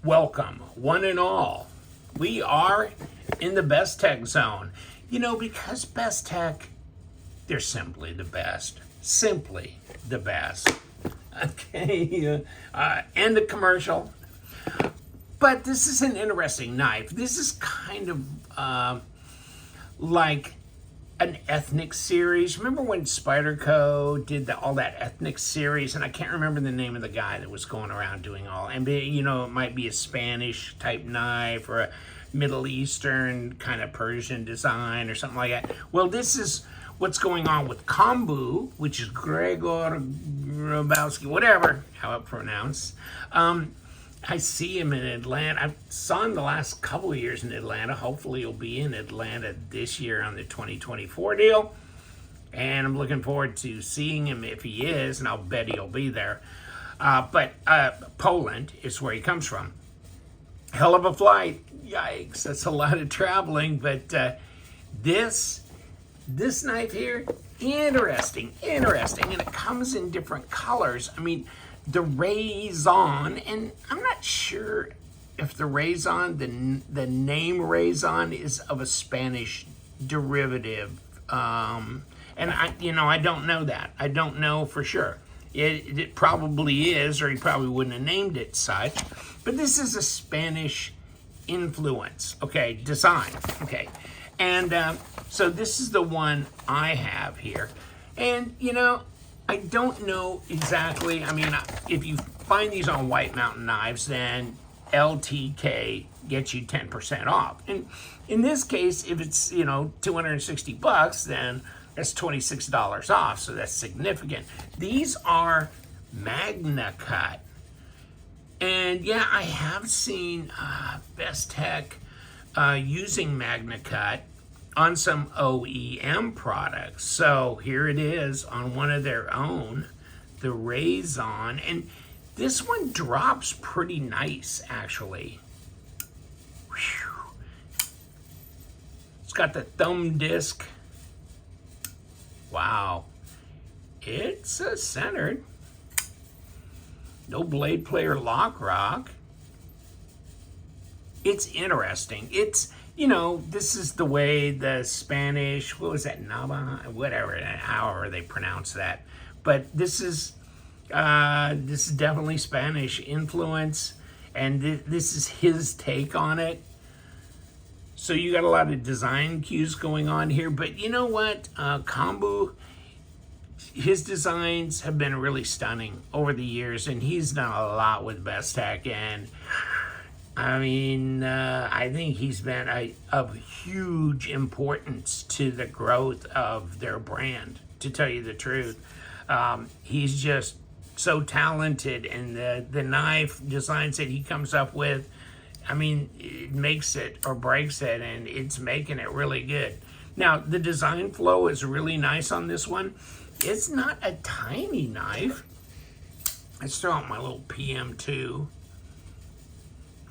Welcome, one and all. We are in the Bestech zone. You know, because Bestech, they're simply the best. Simply the best. Okay, end the commercial. But this is an interesting knife. This is kind of like an ethnic series. Remember when Spyderco did all that ethnic series? And I can't remember the name of the guy that was going around doing all. And you know, it might be a Spanish type knife or a Middle Eastern kind of Persian design or something like that. Well, this is what's going on with Kombu, which is Gregor Grabowski, whatever, how it pronounced. I see him in Atlanta. I saw him the last couple of years in Atlanta. Hopefully he'll be in Atlanta this year on the 2024 deal. And I'm looking forward to seeing him if he is, and I'll bet he'll be there. But Poland is where he comes from. Hell of a flight. Yikes, that's a lot of traveling. But this knife here, interesting. And it comes in different colors. I mean, the RAZON, and I'm not sure if the RAZON, the name RAZON is of a Spanish derivative. And I don't know that. I don't know for sure. It probably is, or he probably wouldn't have named it such. But this is a Spanish influence, okay, design, okay. And so this is the one I have here. And, you know, I don't know exactly. I mean, if you find these on White Mountain Knives, then LTK gets you 10% off. And in this case, if it's, you know, $260, then that's $26 off. So that's significant. These are Magnacut. And yeah, I have seen Bestech using Magnacut on some OEM products. So here it is on one of their own, the RAZON. And this one drops pretty nice, actually. Whew. It's got the thumb disc. Wow. It's centered. No blade player lock rock. It's interesting. It's, you know, this is the way the Spanish, what was that, Navaja, whatever, however they pronounce that. But this is definitely Spanish influence, and this is his take on it. So you got a lot of design cues going on here. But you know what, Kombu, his designs have been really stunning over the years, and he's done a lot with Bestech, and I mean, I think he's been of huge importance to the growth of their brand, to tell you the truth. He's just so talented, and the knife designs that he comes up with, I mean, it makes it or breaks it, and it's making it really good. Now, the design flow is really nice on this one. It's not a tiny knife. Let's throw out my little PM2.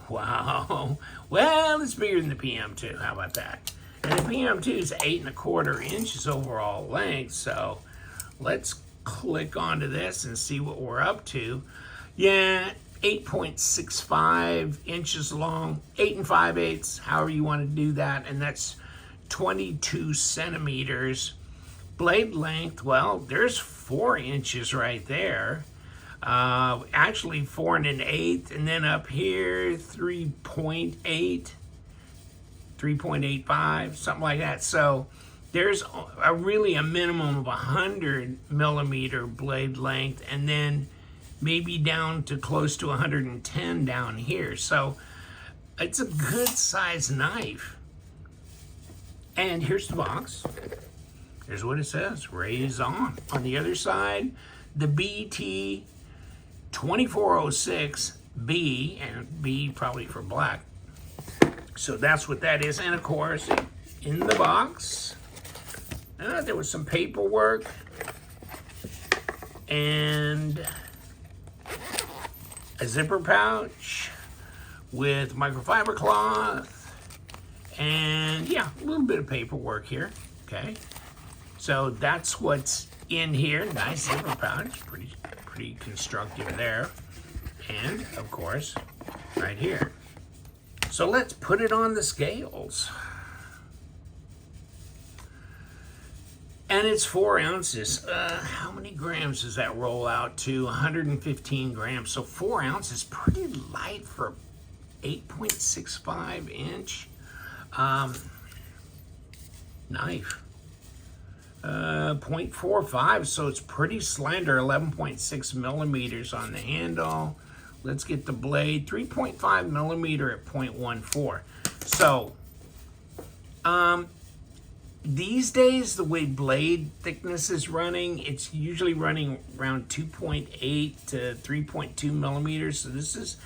Wow. Well, it's bigger than the PM2. How about that? And the PM2 is 8¼ inches overall length. So let's click onto this and see what we're up to. Yeah, 8.65 inches long, 8 5/8, however you want to do that. And that's 22 centimeters. Blade length, well, there's 4 inches right there. Actually 4 1/8, and then up here 3.8, 3.85, something like that. So there's really a minimum of 100 millimeter blade length, and then maybe down to close to 110 down here. So it's a good size knife. And here's the box. Here's what it says, RAZON. On the other side, the BT 2406B, and B probably for black. So that's what that is. And of course, in the box, there was some paperwork and a zipper pouch with microfiber cloth, and yeah, a little bit of paperwork here. Okay, so that's what's in here. Nice zipper pouch, pretty constructive there. And of course, right here. So let's put it on the scales. And it's 4 ounces. How many grams does that roll out to? 115 grams. So 4 ounces, pretty light for 8.65 inch knife. 0.45, so it's pretty slender. 11.6 millimeters on the handle. Let's get the blade. 3.5 millimeter at 0.14. So, these days, the way blade thickness is running, it's usually running around 2.8 to 3.2 millimeters. So this is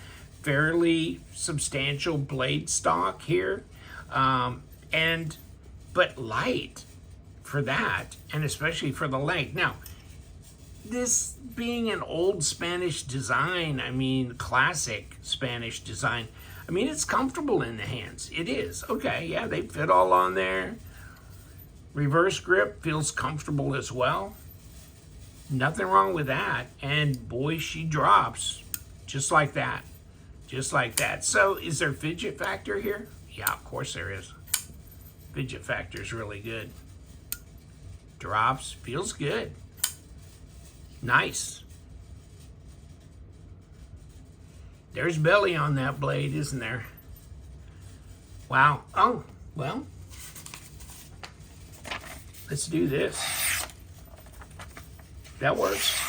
fairly substantial blade stock here, but light for that, and especially for the length. Now, this being an old Spanish design, I mean, classic Spanish design, I mean, it's comfortable in the hands. It is. Okay, yeah, they fit all on there. Reverse grip feels comfortable as well. Nothing wrong with that. And boy, she drops just like that. Just like that. So is there fidget factor here? Yeah, of course there is. Fidget factor is really good. Drops, feels good. Nice. There's belly on that blade, isn't there? Wow. Oh, well. Let's do this. That works.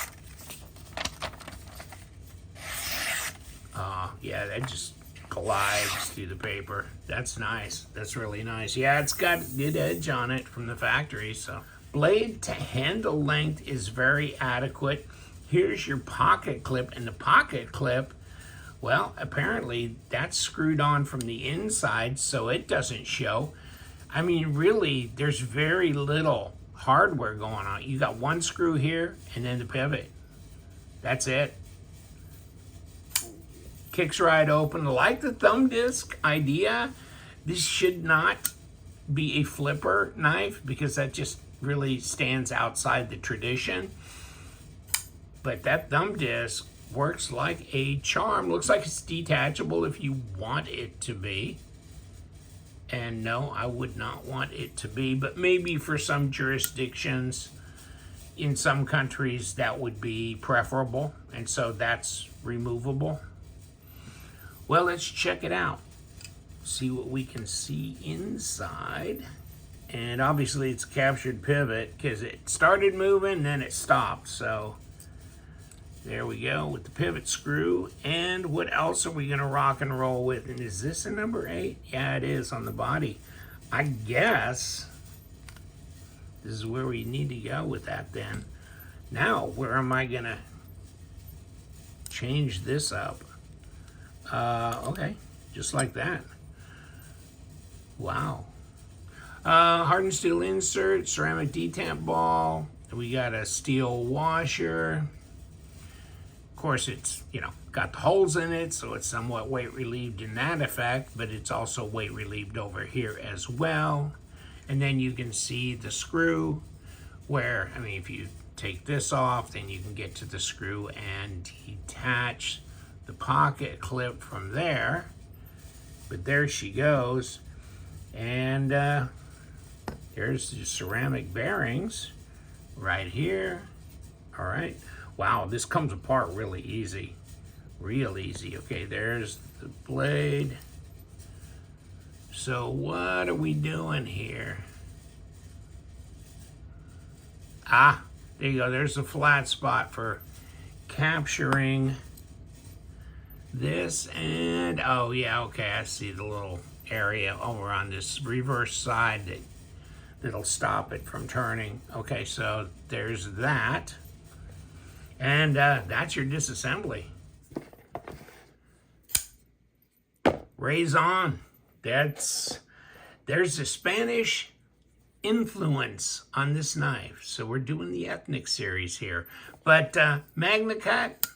Yeah, that just glides through the paper. That's nice. That's really nice. Yeah, it's got a good edge on it from the factory. So, blade to handle length is very adequate. Here's your pocket clip, and the pocket clip, well, apparently that's screwed on from the inside, so it doesn't show. I mean, really, there's very little hardware going on. You got one screw here and then the pivot. That's it. Kicks right open. Like the thumb disc idea, this should not be a flipper knife because that just really stands outside the tradition. But that thumb disc works like a charm. Looks like it's detachable if you want it to be. And no, I would not want it to be, but maybe for some jurisdictions in some countries that would be preferable, and so that's removable. Well, let's check it out. See what we can see inside. And obviously it's a captured pivot because it started moving, then it stopped. So there we go with the pivot screw. And what else are we gonna rock and roll with? And is this a number 8? Yeah, it is on the body. I guess this is where we need to go with that then. Now, where am I gonna change this up? Okay, just like that. Wow. Hardened steel insert, ceramic detamp ball. We got a steel washer. Of course, it's, got the holes in it, so it's somewhat weight relieved in that effect, but it's also weight relieved over here as well. And then you can see the screw where, if you take this off, then you can get to the screw and detach the pocket clip from there. But there she goes. And there's the ceramic bearings right here. All right. Wow, this comes apart really easy. Real easy. Okay, there's the blade. So what are we doing here? Ah, there you go. There's the flat spot for capturing this. And, oh yeah, okay, I see the little area over on this reverse side that'll stop it from turning. Okay, so there's that. And that's your disassembly. RAZON. There's a Spanish influence on this knife. So we're doing the ethnic series here. But Magnacut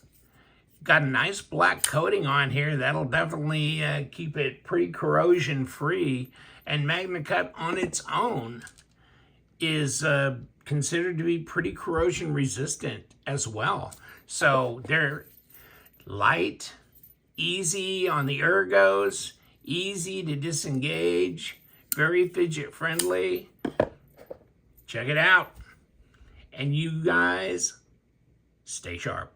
got a nice black coating on here. That'll definitely keep it pretty corrosion free. And Magnacut on its own is considered to be pretty corrosion resistant as well. So they're light, easy on the ergos, easy to disengage, very fidget friendly. Check it out. And you guys, stay sharp.